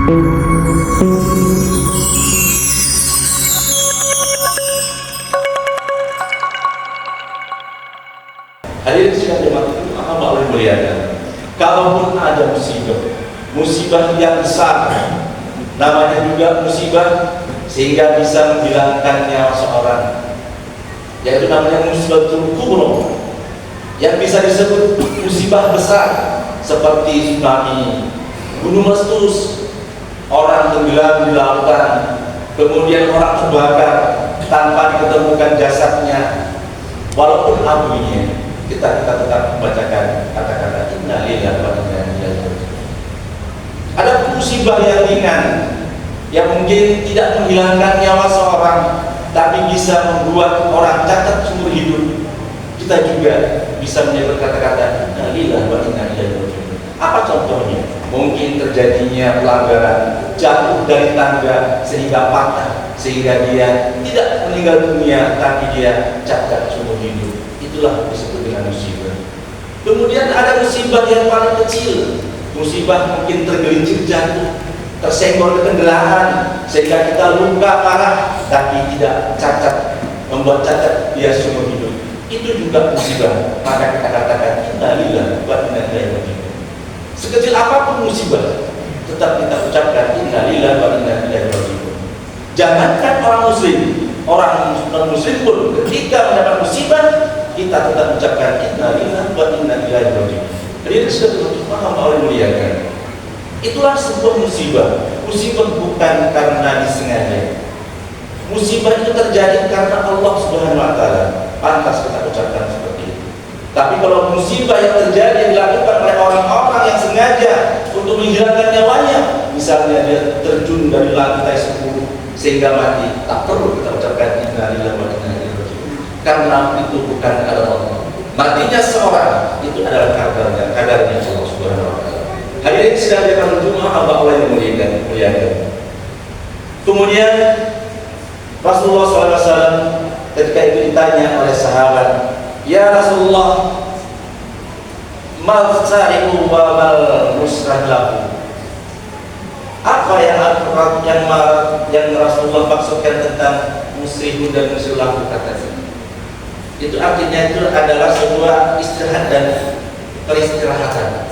Hadirin sekalian, Allah muliakan. Kalaupun ada musibah yang besar, namanya juga musibah, sehingga bisa menghilangkan nyawa seorang, yaitu namanya musibatul kubra, yang bisa disebut musibah besar, seperti tsunami, gunung meletus, orang tenggelam di lautan, kemudian orang terbakar tanpa diketemukan jasadnya, walaupun abunya, kita tetap membacakan kata-kata inna lillahi wa inna ilaihi raji'un. Ada musibah yang ringan yang mungkin tidak menghilangkan nyawa seorang, tapi bisa membuat orang cacat seumur hidup. Kita juga bisa menyebut kata-kata inna lillahi wa inna ilaihi raji'un. Apa contohnya? Mungkin terjadinya pelanggaran, jatuh dari tangga sehingga patah, sehingga dia tidak meninggal dunia, tapi dia cacat seumur hidup. Itulah disebut dengan musibah. Kemudian ada musibah yang paling kecil, musibah mungkin tergelincir jatuh, tersenggol ketenggelaan, sehingga kita luka parah, tapi tidak cacat, membuat cacat dia seumur hidup. Itu juga musibah. Maka kita katakan inna lillahi wa inna ilaihi raji'un. Sekecil apapun musibah, tetap kita ucapkan inna lillahi wa inna ilaihi raji'un. Jangankan orang muslim, orang non-muslim pun ketika mendapat musibah, kita tetap ucapkan inna lillahi wa inna ilaihi raji'un. Jadi sudah Allah muliakan. Itulah sebuah musibah. Musibah bukan karena disengaja. Musibah itu terjadi karena Allah Subhanahu wa taala. Pantas kita ucapkan seperti itu. Tapi kalau musibah yang terjadi dilakukan oleh orang-orang yang sengaja untuk menghilangkan nyawanya, misalnya dia terjun dari lantai 10 sehingga mati, tak perlu kita ucapkan inna lillahi wa inna ilaihi raji'un, karena itu bukan kadar Allah. Matinya seorang itu adalah kadarnya Allah Subhanahu wa taala. Hadirin sekalian pada Jumat Allah yang muliakan. Kemudian Rasulullah SAW ketika itu ditanya oleh sahabat, ya Rasulullah, mal sari'u wa mal musrah lahu. Apa yang Rasulullah maksudkan tentang musrihun dan musrih lahu katanya? Itu artinya itu adalah sebuah istirahat dan peristirahatan.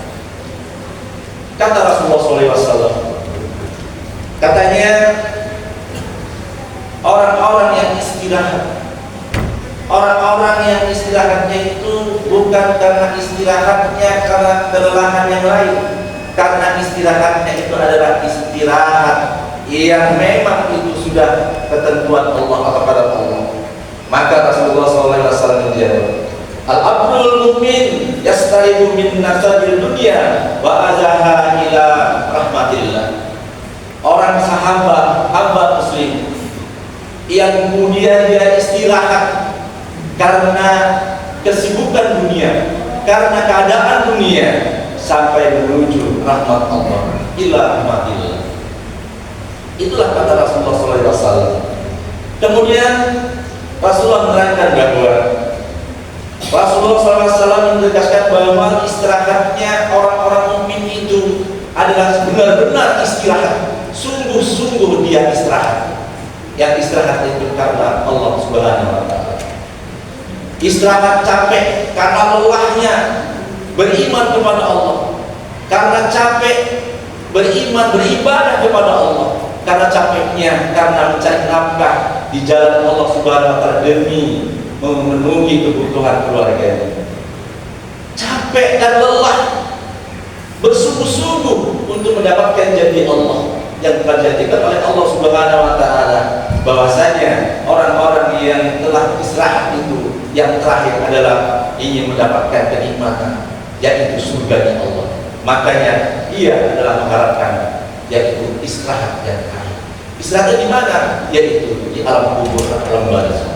Kata Rasulullah SAW, katanya orang-orang yang istirahat, orang-orang yang istirahatnya itu bukan karena istirahatnya karena kelelahan yang lain, karena istirahatnya itu adalah istirahat yang memang itu sudah ketentuan Allah atau pada Allah. Maka Rasulullah SAW menjawab, al-abdul mu'min yastaribu min nasabil dunya wa azaha ila rahmatillah. Orang sahabat, hamba muslim yang kemudian dia istirahat karena kesibukan dunia, karena keadaan dunia, sampai menuju rahmat Allah, ila rahmatillah. Itulah kata Rasulullah SAW. Kemudian Rasulullah menerangkan bahwa Rasulullah SAW menegaskan bahwa istirahatnya orang-orang mukmin itu adalah benar-benar istirahat, sungguh-sungguh dia istirahat. Yang istirahat itu karena Allah Subhanahu wa taala. Istirahat capek karena lelahnya beriman kepada Allah, karena capek beriman beribadah kepada Allah, karena capeknya karena mencari nafkah di jalan Allah Subhanahu wa taala demi memenuhi kebutuhan keluarganya. Capek dan lelah, bersungguh-sungguh untuk mendapatkan janji Allah yang telah dijanjikan oleh Allah Subhanahu wa taala, bahwasanya orang-orang yang telah istirahat itu yang terakhir adalah ingin mendapatkan kenikmatan, yaitu surga Allah. Makanya ia adalah mengharapkan yaitu istirahat yang terakhir. Istirahat di mana? Yaitu di alam kubur, alam barzakh.